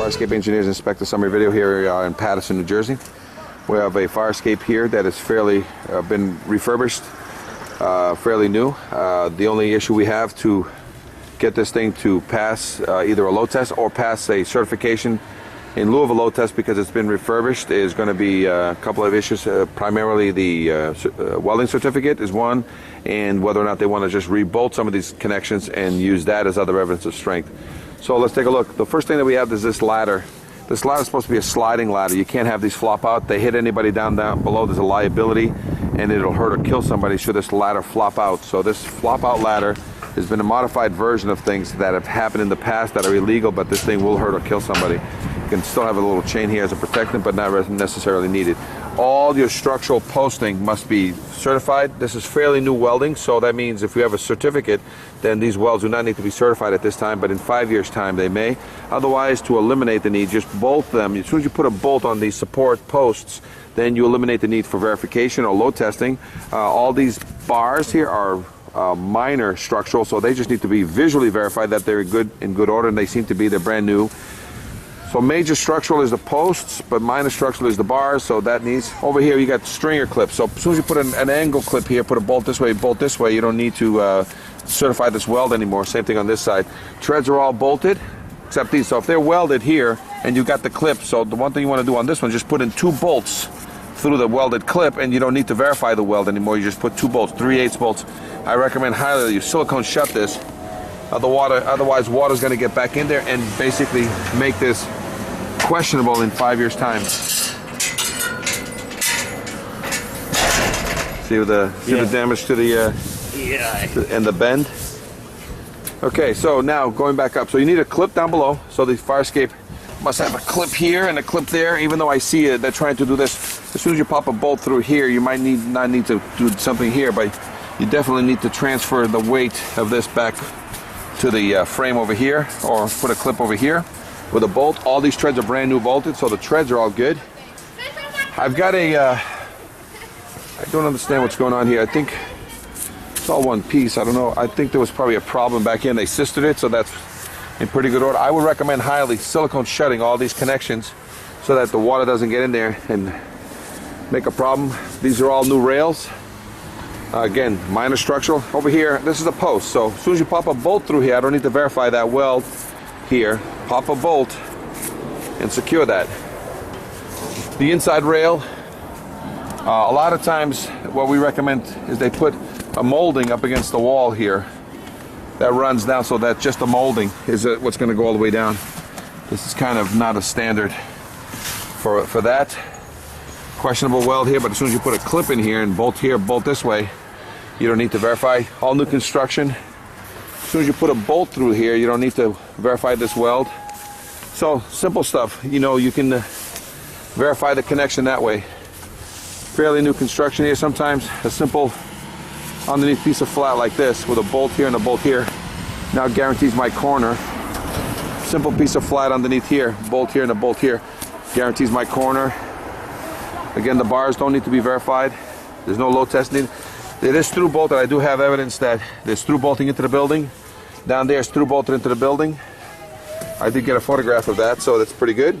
Escape Engineers Inspector Summary video here in Paterson, New Jersey. We have a fire escape here that has fairly been refurbished, fairly new. The only issue we have to get this thing to pass either a load test or pass a certification in lieu of a load test, because it's been refurbished, is going to be a couple of issues. Primarily the welding certificate is one, and whether or not they want to just rebolt some of these connections and use that as other evidence of strength. So let's take a look. The first thing that we have is this ladder. This ladder is supposed to be a sliding ladder. You can't have these flop out. They hit anybody down below. There's a liability, and it'll hurt or kill somebody should this ladder flop out. So this flop out ladder has been a modified version of things that have happened in the past that are illegal, but this thing will hurt or kill somebody. You can still have a little chain here as a protectant, but not necessarily needed. All your structural posting must be certified. This is fairly new welding, so that means if you have a certificate, then these welds do not need to be certified at this time, but in 5 years' time they may. Otherwise, to eliminate the need, just bolt them. As soon as you put a bolt on these support posts, then you eliminate the need for verification or load testing. All these bars here are minor structural, so they just need to be visually verified that they're in good order, and they seem to be. They're brand new. So major structural is the posts, but minor structural is the bars, so that needs. Over here you got stringer clips, so as soon as you put an angle clip here, put a bolt this way, you don't need to certify this weld anymore. Same thing on this side. Treads are all bolted, except these. So if they're welded here, and you got the clip, so the one thing you want to do on this one, just put in 2 bolts through the welded clip, and you don't need to verify the weld anymore. You just put 2 bolts, 3/8 bolts. I recommend highly that you silicone shut this. Otherwise water's going to get back in there and basically make this questionable in 5 years' time. See the damage to the and the bend. Okay, so now going back up. So you need a clip down below. So the fire escape must have a clip here and a clip there. Even though I see it, they're trying to do this. As soon as you pop a bolt through here, you might not need to do something here, but you definitely need to transfer the weight of this back to the frame over here, or put a clip over here with a bolt. All these treads are brand new bolted, so the treads are all good. I've got a I don't understand what's going on here. I think it's all one piece. I don't know. I think there was probably a problem back here and they sistered it, so that's in pretty good order. I would recommend highly silicone shutting all these connections so that the water doesn't get in there and make a problem. These are all new rails. Again, minor structural. Over here, this is a post, so as soon as you pop a bolt through here, I don't need to verify that weld here. Pop a bolt and secure that. The inside rail, a lot of times what we recommend is they put a molding up against the wall here that runs down, so that just the molding is what's going to go all the way down. This is kind of not a standard for that. Questionable weld here, but as soon as you put a clip in here and bolt here, bolt this way, you don't need to verify. All new construction, as soon as you put a bolt through here, you don't need to verify this weld. So simple stuff, you know, you can verify the connection that way. Fairly new construction here. Sometimes a simple underneath piece of flat like this with a bolt here and a bolt here now guarantees my corner. Simple piece of flat underneath here, bolt here and a bolt here, guarantees my corner. Again, the bars don't need to be verified. There's no load test needed. It is through bolted. I do have evidence that there's through bolting into the building. Down there is through bolted into the building. I did get a photograph of that, so that's pretty good.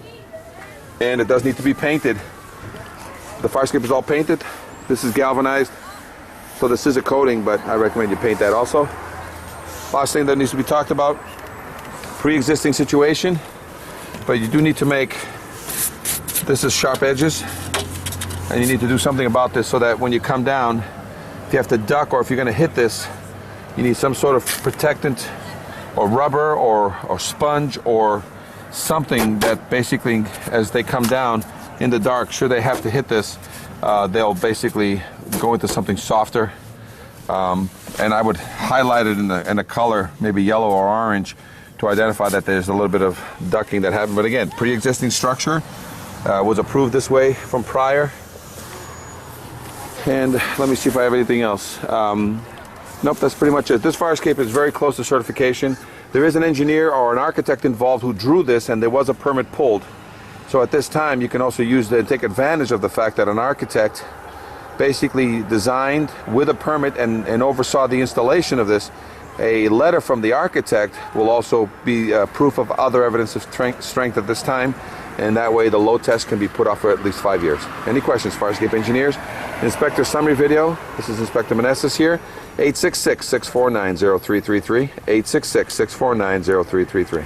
And it does need to be painted. The fire escape is all painted. This is galvanized, so this is a coating, but I recommend you paint that also. Last thing that needs to be talked about, pre-existing situation, but you do need to make, this is sharp edges, and you need to do something about this so that when you come down, if you have to duck or if you're going to hit this, you need some sort of protectant or rubber or sponge or something that basically, as they come down in the dark, should they have to hit this, they'll basically go into something softer. And I would highlight it in the color, maybe yellow or orange, to identify that there's a little bit of ducking that happened. But again, pre-existing structure was approved this way from prior. And let me see if I have anything else. Nope, that's pretty much it. This fire escape is very close to certification. There is an engineer or an architect involved who drew this, and there was a permit pulled. So at this time, you can also take advantage of the fact that an architect basically designed with a permit and oversaw the installation of this. A letter from the architect will also be proof of other evidence of strength at this time, and that way the load test can be put off for at least 5 years. Any questions, fire escape engineers? Inspector summary video. This is Inspector Meneses here. 866-649-0333. 866-649-0333.